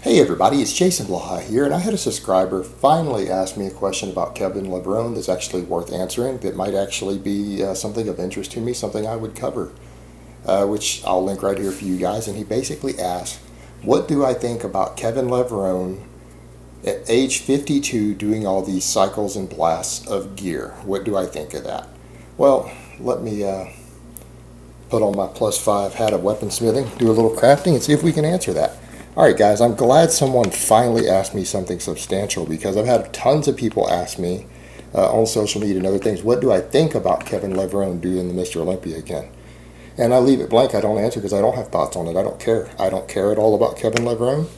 Hey everybody, it's Jason Blaha here, and I had a subscriber finally ask me a question about Kevin Levrone that's actually worth answering, that might actually be something of interest to me, something I would cover, which I'll link right here for you guys. And he basically asked, what do I think about Kevin Levrone at age 52 doing all these cycles and blasts of gear? What do I think of that? Well, let me put on my +5 hat of weaponsmithing, do a little crafting, and see if we can answer that. Alright guys, I'm glad someone finally asked me something substantial, because I've had tons of people ask me on social media and other things, what do I think about Kevin Levrone doing the Mr. Olympia again? And I leave it blank. I don't answer because I don't have thoughts on it. I don't care. I don't care at all about Kevin Levrone.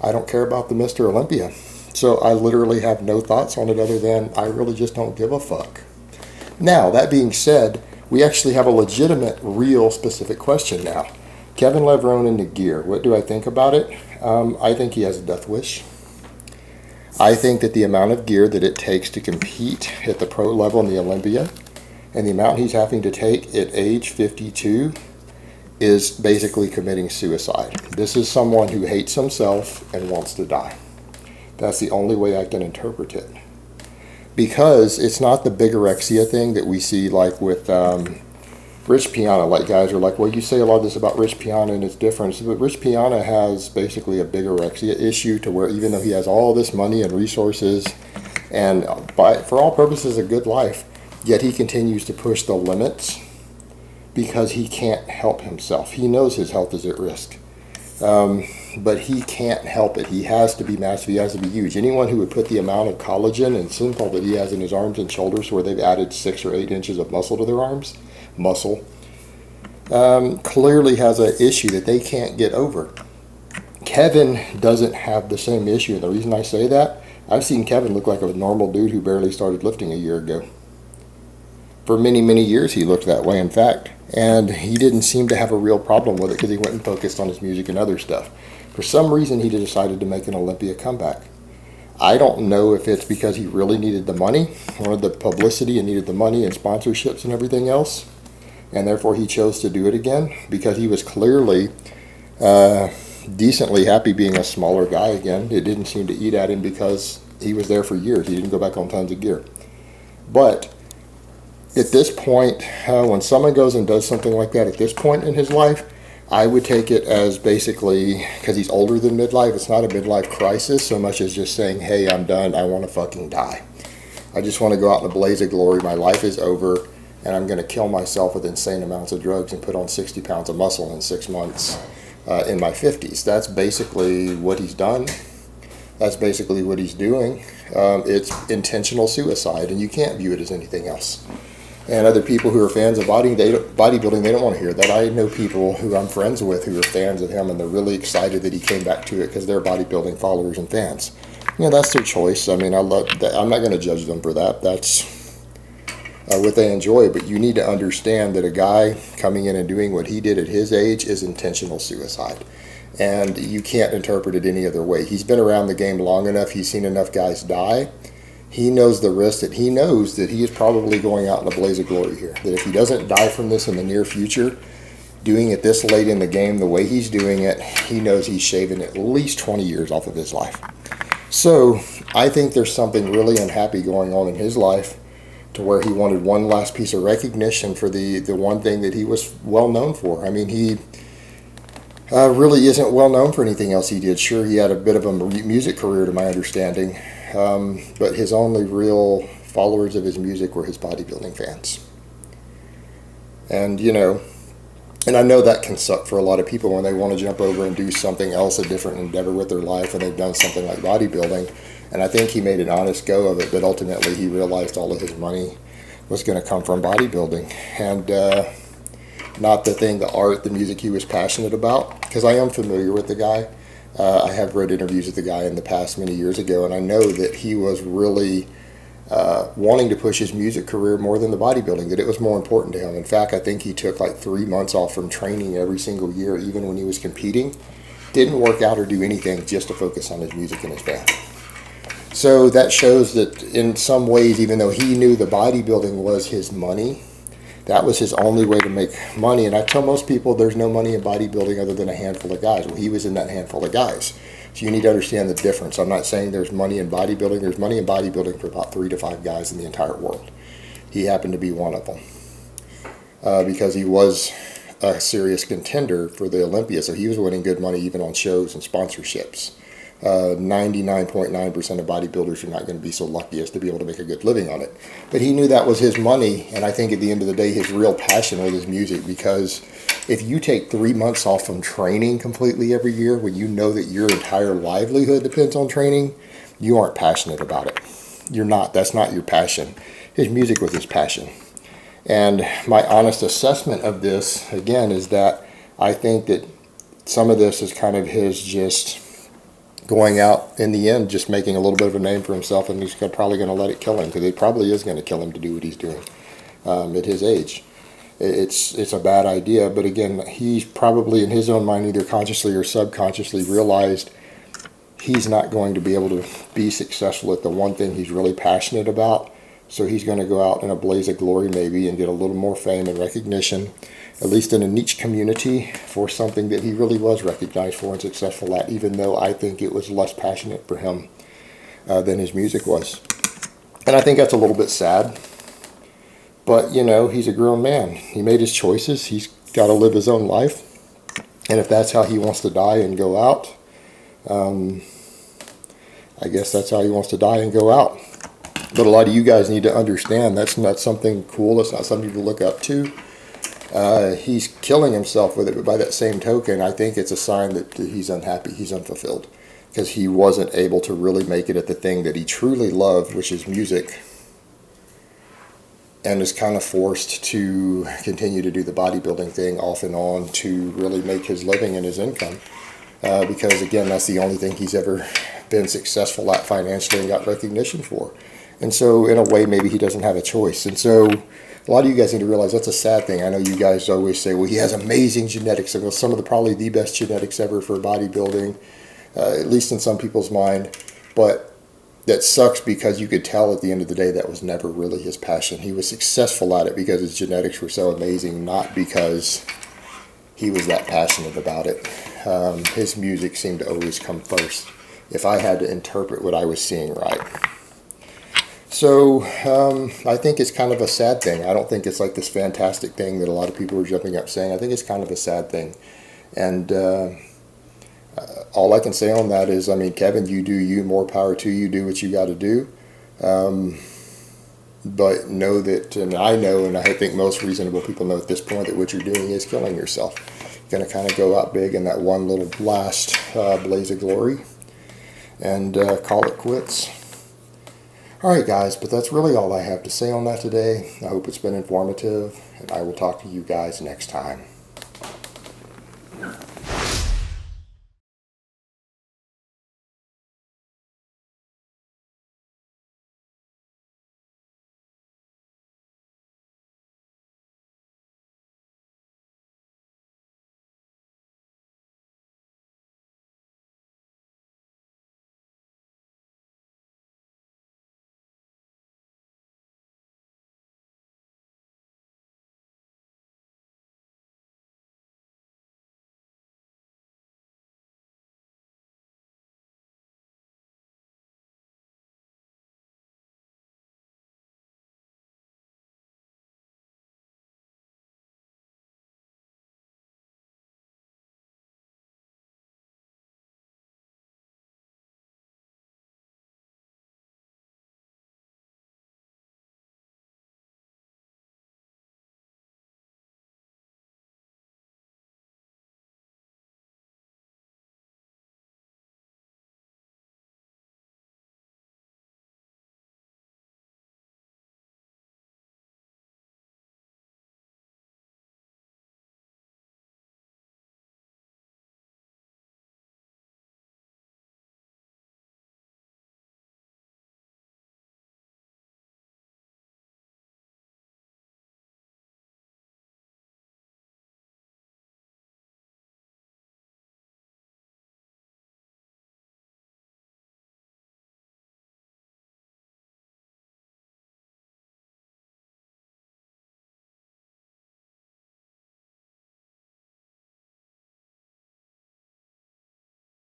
I don't care about the Mr. Olympia. So I literally have no thoughts on it other than I really just don't give a fuck. Now, that being said, we actually have a legitimate, real, specific question now. Kevin Levrone in the gear. What do I think about it? I think he has a death wish. I think that the amount of gear that it takes to compete at the pro level in the Olympia and the amount he's having to take at age 52 is basically committing suicide. This is someone who hates himself and wants to die. That's the only way I can interpret it. Because it's not the bigorexia thing that we see like with Rich Piana. Like guys are like, well, you say a lot of this about Rich Piana and it's different. But Rich Piana has basically a bigorexia issue, to where even though he has all this money and resources and for all purposes a good life, yet he continues to push the limits because he can't help himself. He knows his health is at risk. But he can't help it. He has to be massive. He has to be huge. Anyone who would put the amount of collagen and synthol that he has in his arms and shoulders, where they've added 6 or 8 inches of muscle to their arms, clearly has an issue that they can't get over. Kevin doesn't have the same issue. And the reason I say that, I've seen Kevin look like a normal dude who barely started lifting a year ago. For many, many years he looked that way, in fact. And he didn't seem to have a real problem with it because he went and focused on his music and other stuff. For some reason he decided to make an Olympia comeback. I don't know if it's because he really needed the money, wanted the publicity and needed the money and sponsorships and everything else, and therefore he chose to do it again, because he was clearly decently happy being a smaller guy again. It didn't seem to eat at him because he was there for years. He didn't go back on tons of gear. But at this point, when someone goes and does something like that at this point in his life, I would take it as basically, because he's older than midlife, it's not a midlife crisis so much as just saying, hey, I'm done, I want to fucking die. I just want to go out in a blaze of glory, my life is over, and I'm going to kill myself with insane amounts of drugs and put on 60 pounds of muscle in 6 months in my 50s. That's basically what he's done. That's basically what he's doing. It's intentional suicide, and you can't view it as anything else. And other people who are fans of bodybuilding, they don't want to hear that. I know people who I'm friends with who are fans of him, and they're really excited that he came back to it because they're bodybuilding followers and fans. You know, that's their choice. I mean, I love that. I'm not going to judge them for that. That's what they enjoy. But you need to understand that a guy coming in and doing what he did at his age is intentional suicide. And you can't interpret it any other way. He's been around the game long enough. He's seen enough guys die. He knows the risk, that he knows that he is probably going out in a blaze of glory here. That if he doesn't die from this in the near future, doing it this late in the game the way he's doing it, he knows he's shaving at least 20 years off of his life. So I think there's something really unhappy going on in his life, to where he wanted one last piece of recognition for the one thing that he was well known for. I mean, he really isn't well known for anything else he did. Sure, he had a bit of a music career to my understanding. But his only real followers of his music were his bodybuilding fans. And, you know, and I know that can suck for a lot of people when they want to jump over and do something else, a different endeavor with their life, and they've done something like bodybuilding. And I think he made an honest go of it, but ultimately he realized all of his money was going to come from bodybuilding. And not the thing, the art, the music he was passionate about, because I am familiar with the guy. I have read interviews with the guy in the past many years ago, and I know that he was really wanting to push his music career more than the bodybuilding, that it was more important to him. In fact, I think he took like 3 months off from training every single year, even when he was competing. Didn't work out or do anything, just to focus on his music and his band. So that shows that in some ways, even though he knew the bodybuilding was his money, That was his only way to make money. And I tell most people there's no money in bodybuilding other than a handful of guys. Well, he was in that handful of guys. So you need to understand the difference. I'm not saying there's money in bodybuilding. There's money in bodybuilding for about 3 to 5 guys in the entire world. He happened to be one of them because he was a serious contender for the Olympia. So he was winning good money even on shows and sponsorships. 99.9% of bodybuilders are not going to be so lucky as to be able to make a good living on it. But he knew that was his money, and I think at the end of the day, his real passion was his music, because if you take 3 months off from training completely every year, when you know that your entire livelihood depends on training, you aren't passionate about it. You're not. That's not your passion. His music was his passion. And my honest assessment of this, again, is that I think that some of this is kind of his just going out in the end, just making a little bit of a name for himself, and he's probably going to let it kill him, because it probably is going to kill him to do what he's doing at his age. It's a bad idea, but again, he's probably in his own mind, either consciously or subconsciously, realized he's not going to be able to be successful at the one thing he's really passionate about. So he's going to go out in a blaze of glory maybe and get a little more fame and recognition, at least in a niche community, for something that he really was recognized for and successful at, even though I think it was less passionate for him than his music was. And I think that's a little bit sad. But, you know, he's a grown man. He made his choices. He's got to live his own life. And if that's how he wants to die and go out, I guess that's how he wants to die and go out. But a lot of you guys need to understand that's not something cool. That's not something to look up to. He's killing himself with it. But by that same token, I think it's a sign that he's unhappy. He's unfulfilled. Because he wasn't able to really make it at the thing that he truly loved, which is music. And is kind of forced to continue to do the bodybuilding thing off and on to really make his living and his income. Because, again, that's the only thing he's ever been successful at financially and got recognition for. And so, in a way, maybe he doesn't have a choice. And so, a lot of you guys need to realize that's a sad thing. I know you guys always say, well, he has amazing genetics. And some of the probably the best genetics ever for bodybuilding, at least in some people's mind. But that sucks, because you could tell at the end of the day that was never really his passion. He was successful at it because his genetics were so amazing, not because he was that passionate about it. His music seemed to always come first, if I had to interpret what I was seeing right. So I think it's kind of a sad thing. I don't think it's like this fantastic thing that a lot of people are jumping up saying. I think it's kind of a sad thing. And all I can say on that is, I mean, Kevin, you do you, more power to you, do what you got to do. But know that, and I know, and I think most reasonable people know at this point, that what you're doing is killing yourself. You're going to kind of go out big in that one little blast, blaze of glory, and call it quits. All right, guys, but that's really all I have to say on that today. I hope it's been informative, and I will talk to you guys next time.